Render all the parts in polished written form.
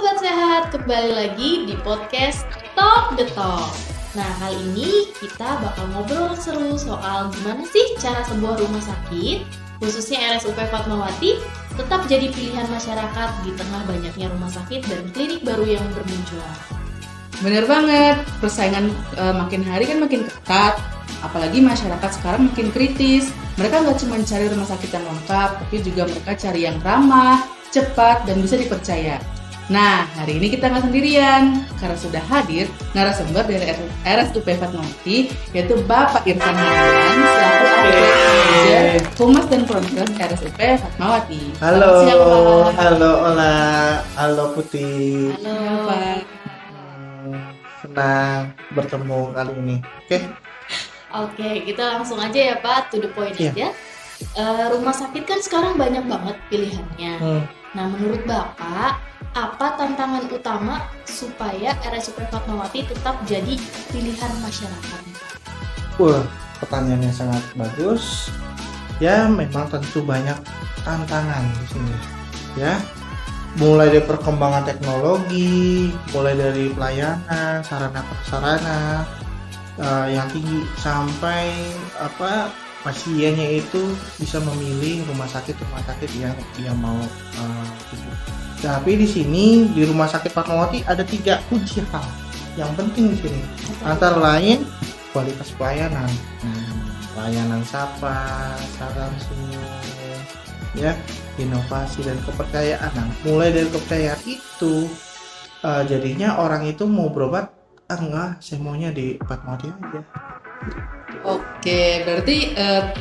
Sobat Sehat, kembali lagi di podcast Talk the Talk. Nah, kali ini kita bakal ngobrol seru soal gimana sih cara sebuah rumah sakit, khususnya RSUP Fatmawati, tetap jadi pilihan masyarakat di tengah banyaknya rumah sakit dan klinik baru yang bermunculan. Bener banget, persaingan makin hari kan makin ketat, apalagi masyarakat sekarang makin kritis. Mereka nggak cuma cari rumah sakit yang lengkap, tapi juga mereka cari yang ramah, cepat, dan bisa dipercaya. Nah, hari ini kita nggak sendirian, karena sudah hadir narasumber dari RSUP Fatmawati, yaitu Bapak Irfan Hadian, selaku Manajer Humas dan Pronkes RSUP Fatmawati. Halo, Selamat siang, Pak. halo Ola, halo Putih. Halo, Pak. Senang bertemu kali ini. Oke, kita langsung aja ya Pak, to the point aja. Rumah sakit kan sekarang banyak banget pilihannya. Nah, menurut Bapak, apa tantangan utama supaya RSUP Fatmawati tetap jadi pilihan masyarakat? Wah, pertanyaannya sangat bagus. Ya, memang tentu banyak tantangan di sini. Ya, mulai dari perkembangan teknologi, mulai dari pelayanan, sarana-prasarana yang tinggi sampai pasiennya itu bisa memilih rumah sakit yang dia mau tuju. Tapi di sini di Rumah Sakit Fatmawati ada 3 kunci hal yang penting di sini. Antara lain kualitas pelayanan, pelayanan sapa, salam senyum, ya, inovasi dan kepercayaan. Nah, mulai dari kepercayaan itu jadinya orang itu mau berobat, enggak, saya maunya di Fatmawati aja. Oke, berarti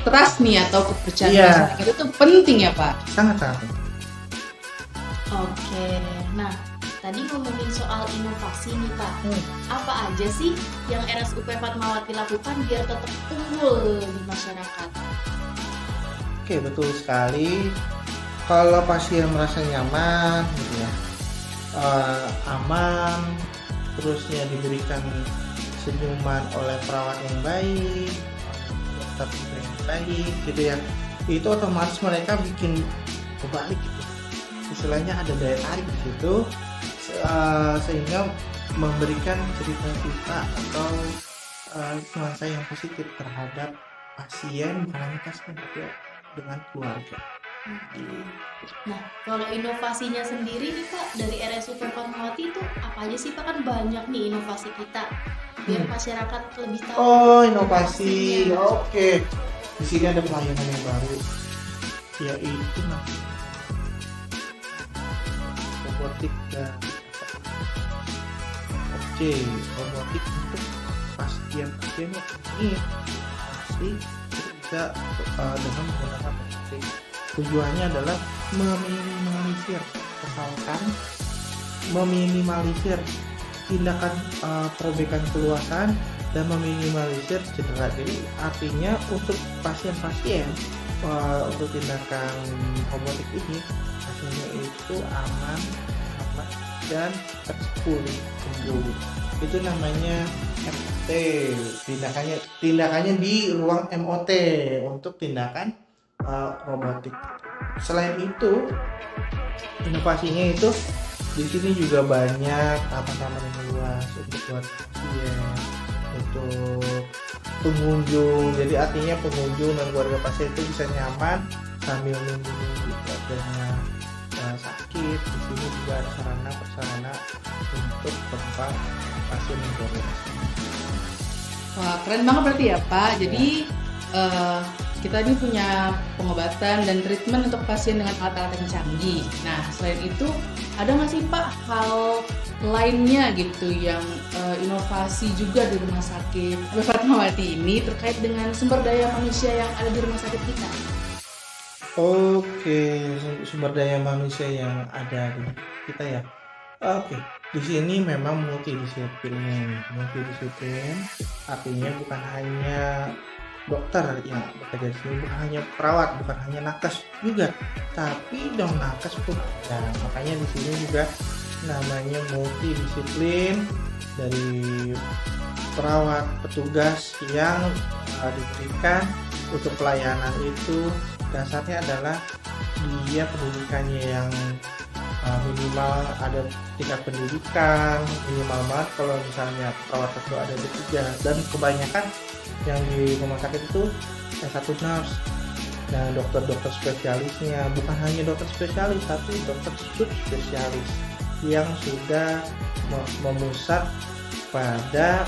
trust nih atau kepercayaan Iya. masyarakat itu penting ya Pak? Sangat. Oke, nah tadi ngomongin soal inovasi nih Pak. Apa aja sih yang RSUP Fatmawati lakukan biar tetap unggul di masyarakat? Oke, betul sekali. Kalau pasien merasa nyaman, gitu ya, aman, terusnya diberikan senyuman oleh perawat yang baik, dokter yang baik, gitu ya, itu otomatis mereka bikin kebalik gitu. Istilahnya ada daya tarik di situ, sehingga memberikan cerita atau nuansa yang positif terhadap pasien, bukan hanya pasien tapi dengan keluarga. Nah, kalau inovasinya sendiri nih Pak, dari RSUP Fatmawati itu apa aja sih Pak? Kan banyak nih inovasi kita biar masyarakat lebih tahu. Oh, inovasi. inovasinya. Oke. Di sini ada pelayanan yang baru, yaitu robotik dan robotik untuk pasien-pasien yang ini pasti bisa dengan menggunakan robotik. Tujuannya adalah meminimalisir kesalahan, meminimalisir tindakan perobekan keluasan, dan meminimalisir cedera. Jadi artinya untuk pasien-pasien untuk tindakan robotik ini pasiennya itu aman dan sembuh. Itu namanya MOT. Tindakannya di ruang MOT untuk tindakan robotik. Selain itu, inovasinya itu di sini juga banyak taman-taman yang luas untuk buat pasien, untuk pengunjung. Jadi artinya pengunjung dan keluarga pasien itu bisa nyaman sambil menunggu keluarganya sakit. Di sini juga ada sarana-prasarana untuk tempat pasien yang beroperasi. Wah, keren banget berarti ya Pak. Jadi kita ini punya pengobatan dan treatment untuk pasien dengan alat-alat yang canggih. Nah, selain itu ada nggak sih Pak hal lainnya gitu yang inovasi juga di rumah sakit Fatmawati ini terkait dengan sumber daya manusia yang ada di rumah sakit kita? Oke, sumber daya manusia yang ada di kita ya. Oke, di sini memang multidisiplin. Artinya bukan hanya dokter yang bekerja di sini, bukan hanya perawat, bukan hanya nakes juga, tapi nakes pun ada. Makanya di sini juga namanya multidisiplin, dari perawat, petugas yang diberikan untuk pelayanan itu dasarnya adalah dia pendidikannya yang minimal ada tingkat pendidikan, minimal banget kalau misalnya perawat itu ada D3, dan kebanyakan yang di rumah sakit itu S1 nurse. Nah, dokter-dokter spesialisnya bukan hanya dokter spesialis tapi dokter subspesialis yang sudah memusat pada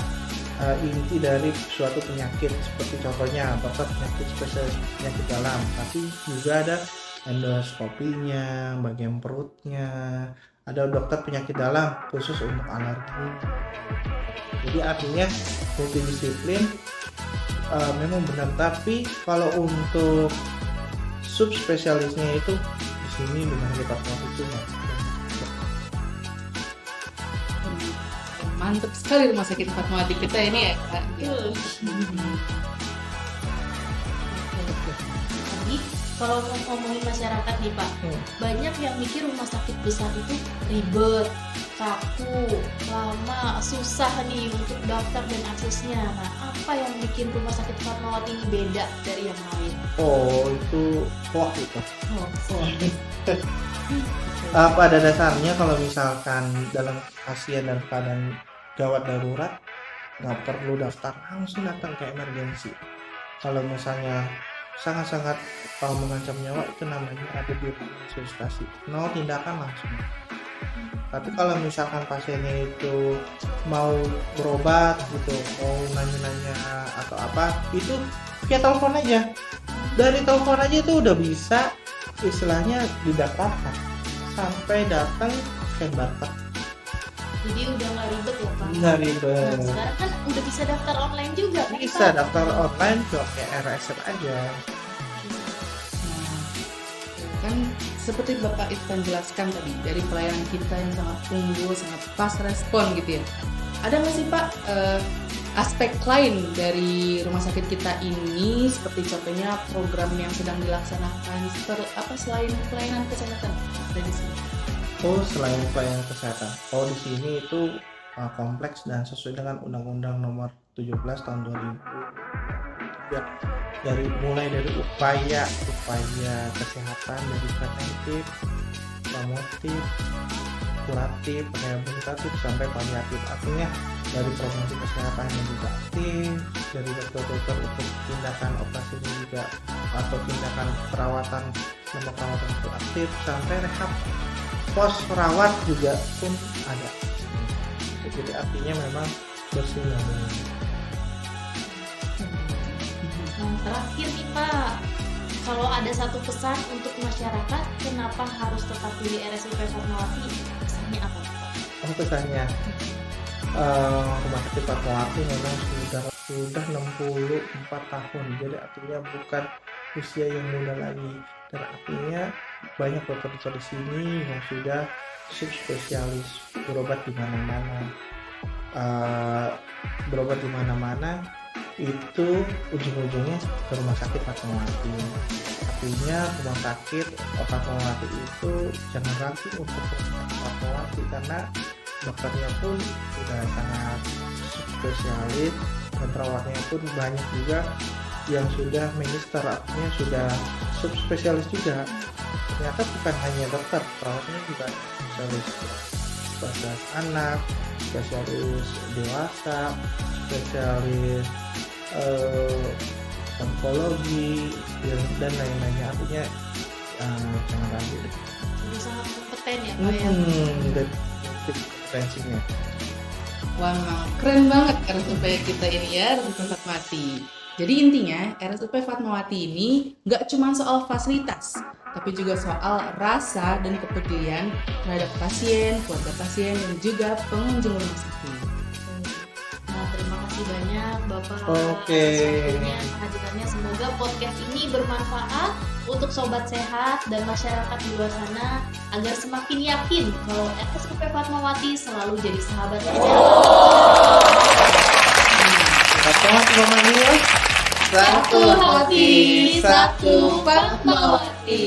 inti dari suatu penyakit, seperti contohnya dokter penyakit spesialis penyakit dalam, tapi juga ada endoskopinya, bagian perutnya, ada dokter penyakit dalam khusus untuk alergi. Jadi artinya multidisiplin memang benar, tapi kalau untuk subspesialisnya itu di sini dengan departemen itu Mantap sekali rumah sakit Fatmawati kita ini ya Kak. Jadi kalau ngomongin masyarakat nih Pak, banyak yang mikir rumah sakit besar itu ribet, kaku, lama, susah nih untuk daftar dan aksesnya. Nah, apa yang bikin rumah sakit Fatmawati ini beda dari yang lain? Oh, itu hoax itu. Pada dasarnya kalau misalkan dalam pasien dan keadaan gawat darurat, nggak perlu daftar, langsung datang ke emergensi. Kalau misalnya sangat-sangat mengancam nyawa, itu namanya ada di resusitasi, 0 tindakan langsung. Tapi kalau misalkan pasiennya itu mau berobat gitu, mau nanya-nanya atau apa, itu via telepon aja. Dari telepon aja itu udah bisa istilahnya didaftarkan sampai datang scan barcode. Jadi udah nggak ribet ya Pak? Nggak ribet. Nah, sekarang kan udah bisa daftar online juga kan, Bisa Pak? daftar online pakai RSM aja. Kan seperti Bapak Irfan jelaskan tadi, dari pelayanan kita yang sangat unggul, sangat fast respon gitu ya. Ada nggak sih Pak aspek lain dari rumah sakit kita ini, seperti contohnya program yang sedang dilaksanakan selain pelayanan kesehatan dari sini? Oh, selain pelayanan kesehatan. Oh, di sini itu kompleks dan sesuai dengan Undang-Undang Nomor 17 Tahun 2000. Ya, mulai dari upaya kesehatan dari preventif, promotif, kuratif, rehabilitatif sampai paliatif. Artinya dari promosi kesehatan yang juga aktif, dari dokter-dokter untuk tindakan operasi juga atau tindakan perawatan selama perawatan itu aktif, sampai rehab pos rawat juga pun ada. Jadi artinya memang bersinergi. Yang terakhir nih Pak, kalau ada satu pesan untuk masyarakat, kenapa harus tetap pilih RSUP Fatmawati? Pesannya apa Pak? Oh, pesannya rumah sakit Fatmawati memang sudah 64 tahun, jadi artinya bukan usia yang muda lagi, dan artinya banyak dokter di sini yang sudah subspesialis, berobat di mana-mana, itu ujung-ujungnya ke rumah sakit Fatmawati. Artinya rumah sakit Fatmawati itu jangan ragu untuk ke Fatmawati, karena dokternya pun sudah sangat spesialis dan perawatnya pun banyak juga yang sudah minister, artinya sudah subspesialis juga. Ternyata bukan hanya dokter, perawatnya juga spesialis anak, spesialis dewasa, spesialis onkologi dan lain-lainnya. Artinya jangan ragu. Sudah sangat kompeten ya Pak ya? Dan kompetensinya. Wah, memang keren banget RSUP kita ini ya, RSUP Fatmawati. Jadi intinya RSUP Fatmawati ini nggak cuma soal fasilitas, tapi juga soal rasa dan kepedulian terhadap pasien, keluarga pasien, dan juga pengunjung rumah sakit. Nah, terima kasih banyak Bapak Oke. atas waktunya, kehadirannya. Semoga podcast ini bermanfaat untuk sobat sehat dan masyarakat di luar sana, agar semakin yakin kalau RSUP Fatmawati selalu jadi sahabat Satu hati, satu Fatmawati.